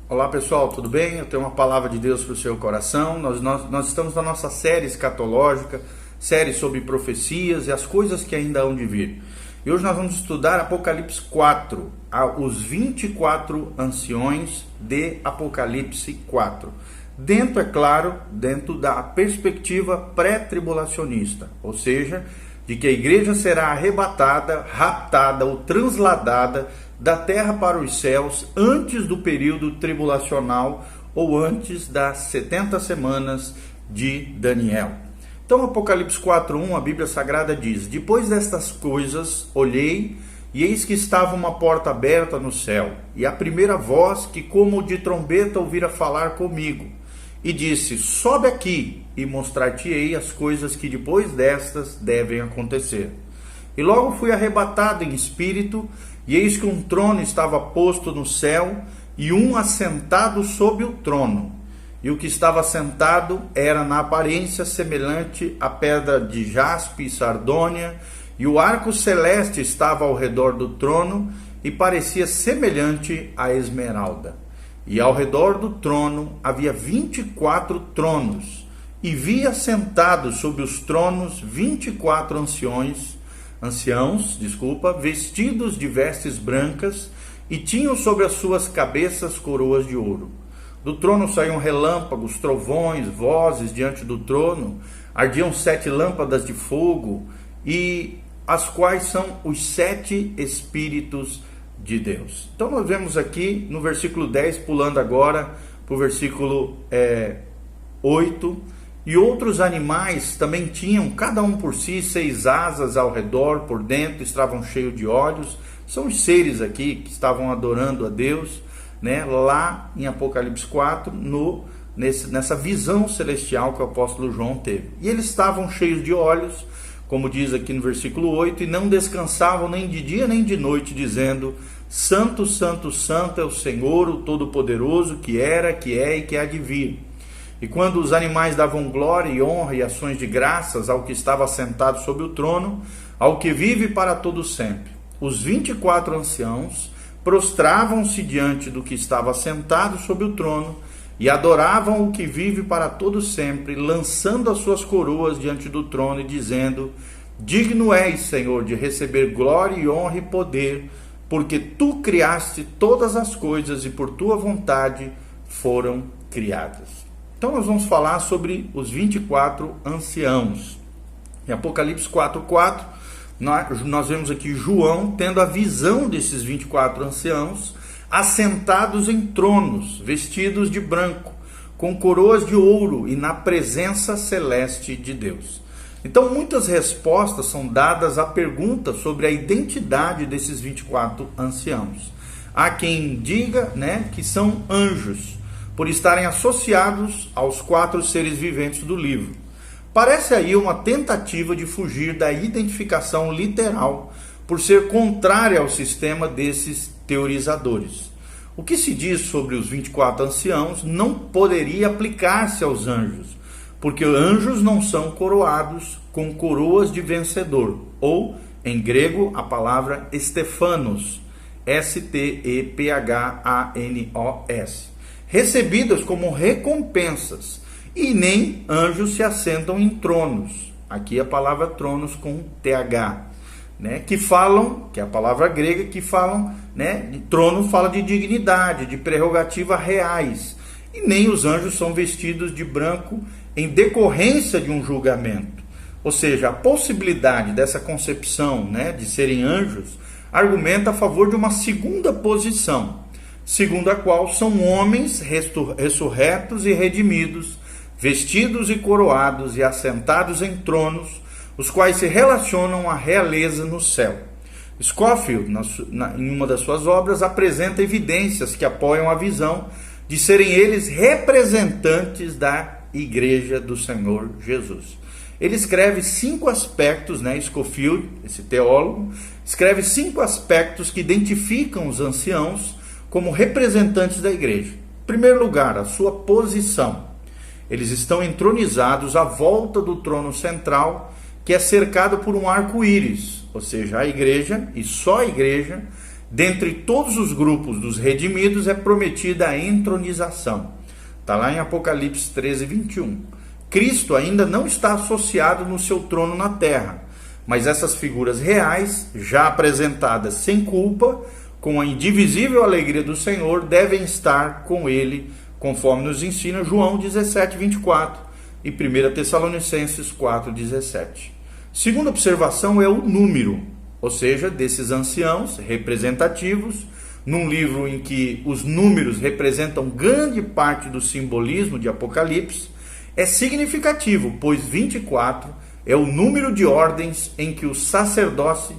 Olá pessoal, tudo bem? Eu tenho uma palavra de Deus para o seu coração. Nós estamos na nossa série escatológica, série sobre profecias e as coisas que ainda hão de vir. E hoje nós vamos estudar Apocalipse 4, os 24 anciões de Apocalipse 4. Dentro, é claro, dentro da perspectiva pré-tribulacionista, ou seja, de que a igreja será arrebatada, raptada ou transladada da terra para os céus antes do período tribulacional ou antes das 70 semanas de Daniel. Então, Apocalipse 4:1, a Bíblia Sagrada diz: depois destas coisas olhei, e eis que estava uma porta aberta no céu, e a primeira voz que como de trombeta ouvira falar comigo, e disse: sobe aqui, e mostrar-te-ei as coisas que depois destas devem acontecer. E logo fui arrebatado em espírito, e eis que um trono estava posto no céu, e um assentado sobre o trono. E o que estava sentado era na aparência semelhante à pedra de jaspe e sardônia, e o arco celeste estava ao redor do trono, e parecia semelhante à esmeralda. E ao redor do trono havia 24 tronos, e vi assentados sobre os tronos 24 anciãos, vestidos de vestes brancas, e tinham sobre as suas cabeças coroas de ouro. Do trono saíam relâmpagos, trovões, vozes diante do trono, ardiam 7 lâmpadas de fogo, e as quais são os 7 Espíritos de Deus. Então nós vemos aqui no versículo 10, pulando agora para o versículo 8, e outros animais também tinham, cada um por si, 6 asas ao redor, por dentro estavam cheios de olhos. São os seres aqui que estavam adorando a Deus, né, lá em Apocalipse 4, nessa visão celestial que o apóstolo João teve. E eles estavam cheios de olhos, como diz aqui no versículo 8, e não descansavam nem de dia nem de noite, dizendo: Santo, Santo, Santo é o Senhor, o Todo-Poderoso, que era, que é e que há de vir. E quando os animais davam glória e honra e ações de graças ao que estava sentado sobre o trono, ao que vive para todo sempre, os 24 anciãos prostravam-se diante do que estava sentado sobre o trono e adoravam o que vive para todo sempre, lançando as suas coroas diante do trono e dizendo: digno és, Senhor, de receber glória e honra e poder, porque tu criaste todas as coisas e por tua vontade foram criadas. Então nós vamos falar sobre os 24 anciãos. Em Apocalipse 4:4, nós vemos aqui João tendo a visão desses 24 anciãos assentados em tronos, vestidos de branco, com coroas de ouro e na presença celeste de Deus. Então muitas respostas são dadas à pergunta sobre a identidade desses 24 anciãos. Há quem diga, que são anjos, por estarem associados aos 4 seres viventes do livro. Parece aí uma tentativa de fugir da identificação literal, por ser contrária ao sistema desses teorizadores. O que se diz sobre os 24 anciãos não poderia aplicar-se aos anjos, porque anjos não são coroados com coroas de vencedor, ou, em grego, a palavra Stephanos, S-T-E-P-H-A-N-O-S, recebidas como recompensas, e nem anjos se assentam em tronos. Aqui a palavra tronos com TH, que falam, que é a palavra grega, que falam, de trono fala de dignidade, de prerrogativa reais, e nem os anjos são vestidos de branco em decorrência de um julgamento. Ou seja, a possibilidade dessa concepção, de serem anjos, argumenta a favor de uma segunda posição, segundo a qual são homens ressurretos e redimidos, vestidos e coroados e assentados em tronos, os quais se relacionam à realeza no céu. Scofield, em uma das suas obras, apresenta evidências que apoiam a visão de serem eles representantes da Igreja do Senhor Jesus. Ele escreve 5 aspectos, Scofield, esse teólogo, escreve 5 aspectos que identificam os anciãos como representantes da igreja. Em primeiro lugar, a sua posição. Eles estão entronizados à volta do trono central, que é cercado por um arco-íris, ou seja, a igreja, e só a igreja, Dentre todos os grupos dos redimidos é prometida a entronização. Está lá em Apocalipse 13, 21. Cristo ainda não está associado no seu trono na terra, mas essas figuras reais, já apresentadas sem culpa, com a indivisível alegria do Senhor, devem estar com ele, conforme nos ensina João 17, 24 e 1 Tessalonicenses 4, 17. Segunda observação é o número, ou seja, desses anciãos representativos, num livro em que os números representam grande parte do simbolismo de Apocalipse, é significativo, pois 24 é o número de ordens em que o sacerdócio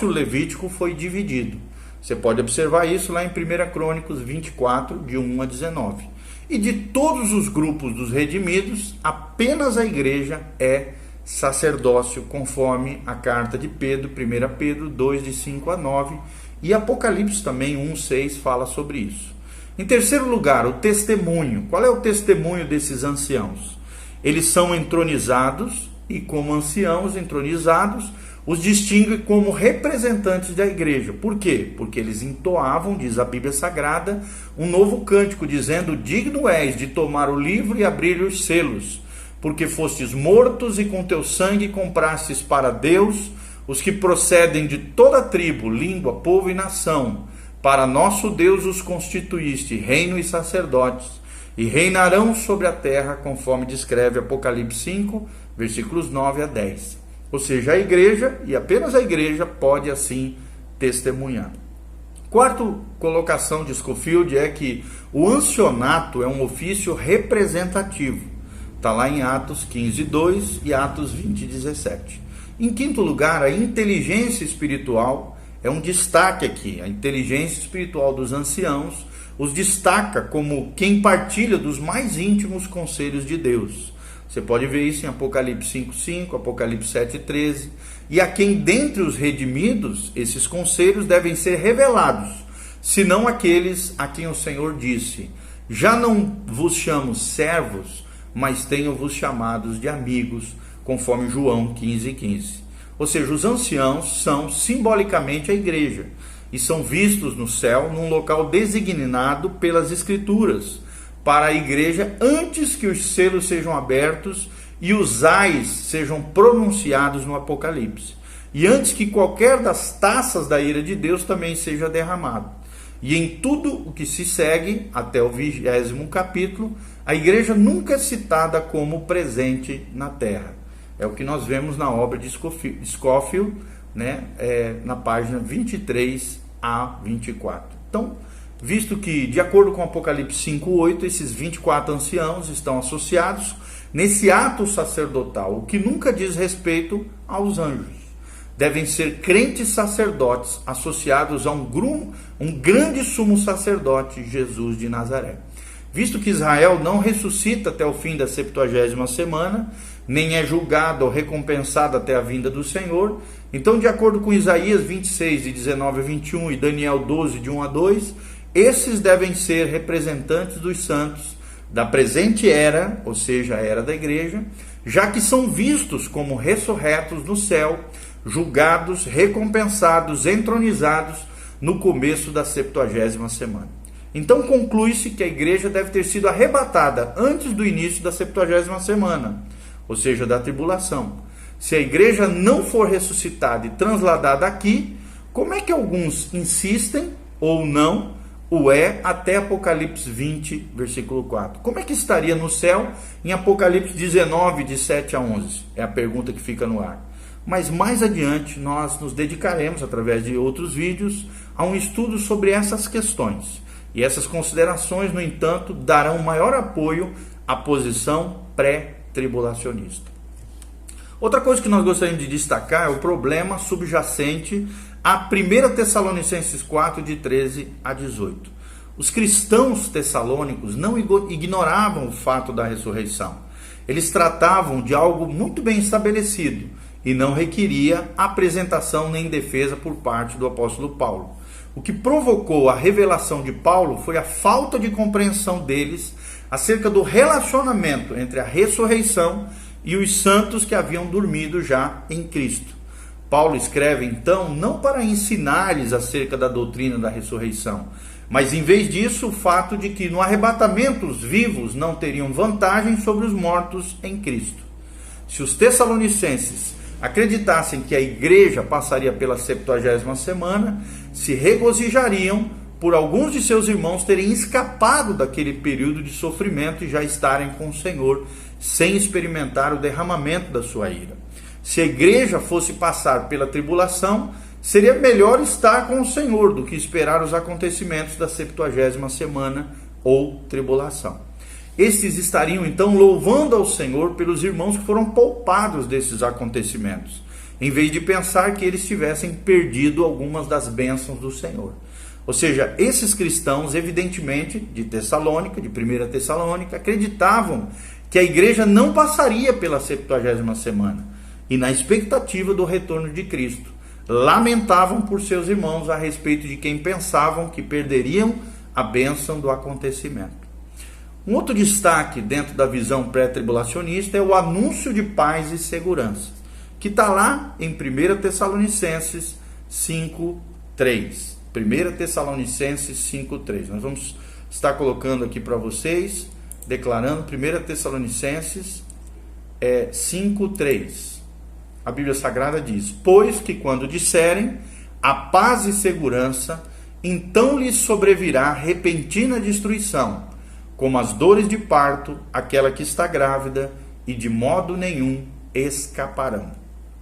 levítico foi dividido. Você pode observar isso lá em 1 Crônicas 24, de 1 a 19. E de todos os grupos dos redimidos, apenas a igreja é sacerdócio, conforme a carta de Pedro, 1 Pedro 2, de 5 a 9, e Apocalipse também 1, 6 fala sobre isso. Em terceiro lugar, o testemunho. Qual é o testemunho desses anciãos? Eles são entronizados e, como anciãos entronizados, os distingue como representantes da igreja. Por quê? Porque eles entoavam, diz a Bíblia Sagrada, um novo cântico, dizendo: digno és de tomar o livro e abrir os selos, porque fostes mortos e com teu sangue comprastes para Deus os que procedem de toda tribo, língua, povo e nação. Para nosso Deus os constituíste reino e sacerdotes, e reinarão sobre a terra, conforme descreve Apocalipse 5, versículos 9 a 10. Ou seja, a igreja, e apenas a igreja, pode assim testemunhar. Quarta colocação de Scofield é que o ancionato é um ofício representativo. Está lá em Atos 15, 2 e Atos 20, 17. Em quinto lugar, a inteligência espiritual é um destaque aqui. A inteligência espiritual dos anciãos os destaca como quem partilha dos mais íntimos conselhos de Deus. Você pode ver isso em Apocalipse 5, 5, Apocalipse 7, 13. E a quem dentre os redimidos, esses conselhos devem ser revelados, senão aqueles a quem o Senhor disse: já não vos chamo servos, mas tenho-vos chamados de amigos, conforme João 15, 15. Ou seja, os anciãos são simbolicamente a igreja e são vistos no céu num local designado pelas Escrituras para a igreja antes que os selos sejam abertos e os ais sejam pronunciados no Apocalipse, e antes que qualquer das taças da ira de Deus também seja derramado. E em tudo o que se segue, até o 20º capítulo, a igreja nunca é citada como presente na terra. É o que nós vemos na obra de Scofield, né? Na página 23 a 24. Então, visto que, de acordo com Apocalipse 5:8, esses 24 anciãos estão associados nesse ato sacerdotal, o que nunca diz respeito aos anjos. Devem ser crentes sacerdotes associados a um grande sumo sacerdote, Jesus de Nazaré. Visto que Israel não ressuscita até o fim da 70ª semana, nem é julgado ou recompensado até a vinda do Senhor, então, de acordo com Isaías 26, de 19 a 21 e Daniel 12, de 1 a 2, esses devem ser representantes dos santos da presente era, ou seja, a era da igreja, já que são vistos como ressurretos no céu, julgados, recompensados, entronizados no começo da 70ª semana. Então conclui-se que a igreja deve ter sido arrebatada antes do início da 70ª semana, ou seja, da tribulação. Se a igreja não for ressuscitada e transladada aqui, como é que alguns insistem ou não o é até Apocalipse 20, versículo 4? Como é que estaria no céu em Apocalipse 19, de 7 a 11? É a pergunta que fica no ar. Mas mais adiante nós nos dedicaremos, através de outros vídeos, a um estudo sobre essas questões. E essas considerações, no entanto, darão maior apoio à posição pré-tribulacionista. Outra coisa que nós gostaríamos de destacar é o problema subjacente a 1 Tessalonicenses 4, de 13 a 18. Os cristãos tessalônicos não ignoravam o fato da ressurreição. Eles tratavam de algo muito bem estabelecido e não requeria apresentação nem defesa por parte do apóstolo Paulo. O que provocou a revelação de Paulo foi a falta de compreensão deles acerca do relacionamento entre a ressurreição e os santos que haviam dormido já em Cristo. Paulo escreve então não para ensinar-lhes acerca da doutrina da ressurreição, mas em vez disso o fato de que no arrebatamento os vivos não teriam vantagem sobre os mortos em Cristo. Se os tessalonicenses acreditassem que a igreja passaria pela 70ª semana, se regozijariam por alguns de seus irmãos terem escapado daquele período de sofrimento e já estarem com o Senhor, sem experimentar o derramamento da sua ira. Se a igreja fosse passar pela tribulação, seria melhor estar com o Senhor do que esperar os acontecimentos da 70ª semana ou tribulação. Estes estariam então louvando ao Senhor pelos irmãos que foram poupados desses acontecimentos, em vez de pensar que eles tivessem perdido algumas das bênçãos do Senhor. Ou seja, esses cristãos, evidentemente, de Tessalônica, de 1 Tessalônica, acreditavam que a igreja não passaria pela 70ª semana, e na expectativa do retorno de Cristo, lamentavam por seus irmãos a respeito de quem pensavam que perderiam a bênção do acontecimento. Um outro destaque dentro da visão pré-tribulacionista é o anúncio de paz e segurança, que está lá em 1 Tessalonicenses 5:3. 1 Tessalonicenses 5:3. Nós vamos estar colocando aqui para vocês, declarando 1 Tessalonicenses 5:3. A Bíblia Sagrada diz: pois que quando disserem a paz e segurança, então lhes sobrevirá repentina destruição, como as dores de parto, aquela que está grávida, e de modo nenhum escaparão.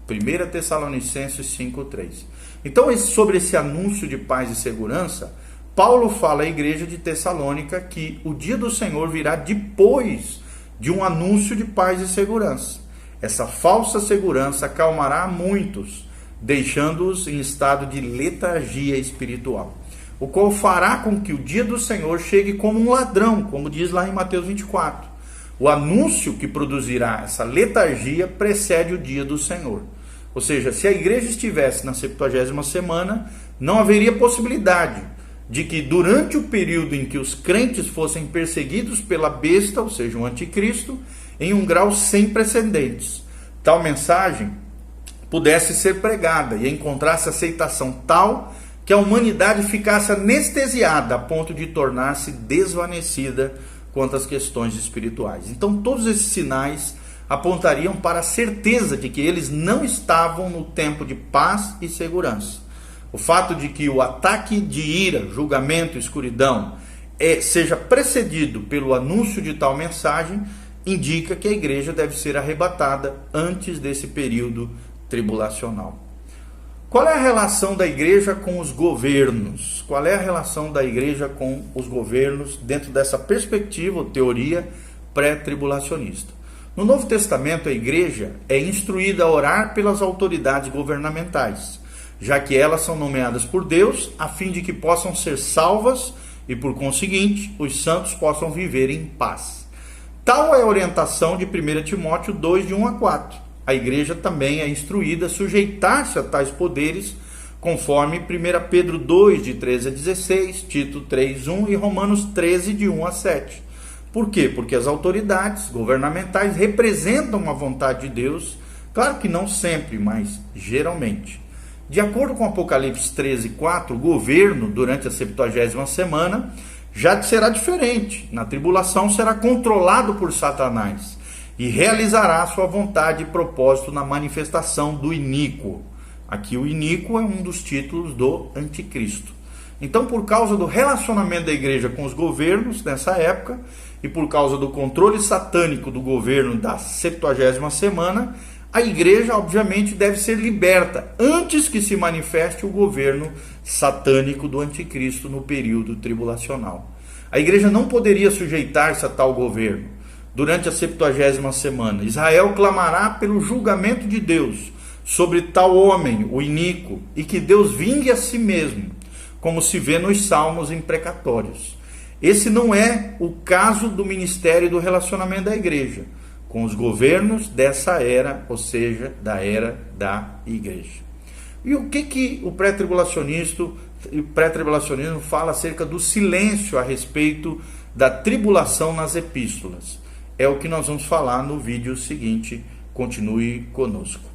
1 Tessalonicenses 5:3. Então, sobre esse anúncio de paz e segurança, Paulo fala à igreja de Tessalônica que o dia do Senhor virá depois de um anúncio de paz e segurança. Essa falsa segurança acalmará muitos, deixando-os em estado de letargia espiritual, o qual fará com que o dia do Senhor chegue como um ladrão, como diz lá em Mateus 24. O anúncio que produzirá essa letargia precede o dia do Senhor. Ou seja, se a igreja estivesse na 70ª semana, não haveria possibilidade de que durante o período em que os crentes fossem perseguidos pela besta, ou seja, o anticristo, em um grau sem precedentes, tal mensagem pudesse ser pregada e encontrasse aceitação tal que a humanidade ficasse anestesiada a ponto de tornar-se desvanecida quanto às questões espirituais. Então todos esses sinais apontariam para a certeza de que eles não estavam no tempo de paz e segurança. O fato de que o ataque de ira, julgamento, escuridão seja precedido pelo anúncio de tal mensagem indica que a igreja deve ser arrebatada antes desse período tribulacional. Qual é a relação da igreja com os governos? Qual é a relação da igreja com os governos dentro dessa perspectiva ou teoria pré-tribulacionista? No Novo Testamento, a igreja é instruída a orar pelas autoridades governamentais, já que elas são nomeadas por Deus a fim de que possam ser salvas e, por conseguinte, os santos possam viver em paz. Tal é a orientação de 1 Timóteo 2, de 1 a 4. A igreja também é instruída a sujeitar-se a tais poderes, conforme 1 Pedro 2, de 13 a 16, Tito 3, 1 e Romanos 13, de 1 a 7. Por quê? Porque as autoridades governamentais representam a vontade de Deus, claro que não sempre, mas geralmente. De acordo com Apocalipse 13, 4, o governo, durante a 70ª semana, já será diferente. Na tribulação será controlado por Satanás e realizará sua vontade e propósito na manifestação do iníquo. Aqui o iníquo é um dos títulos do anticristo. Então, por causa do relacionamento da igreja com os governos nessa época e por causa do controle satânico do governo da 70ª semana, a igreja obviamente deve ser liberta antes que se manifeste o governo satânico do anticristo no período tribulacional. A igreja não poderia sujeitar-se a tal governo. Durante a 70ª semana, Israel clamará pelo julgamento de Deus sobre tal homem, o iníquo, e que Deus vingue a si mesmo, como se vê nos salmos imprecatórios. Esse não é o caso do ministério e do relacionamento da igreja com os governos dessa era, ou seja, da era da igreja. E o que o pré-tribulacionismo fala acerca do silêncio a respeito da tribulação nas epístolas? É o que nós vamos falar no vídeo seguinte. Continue conosco.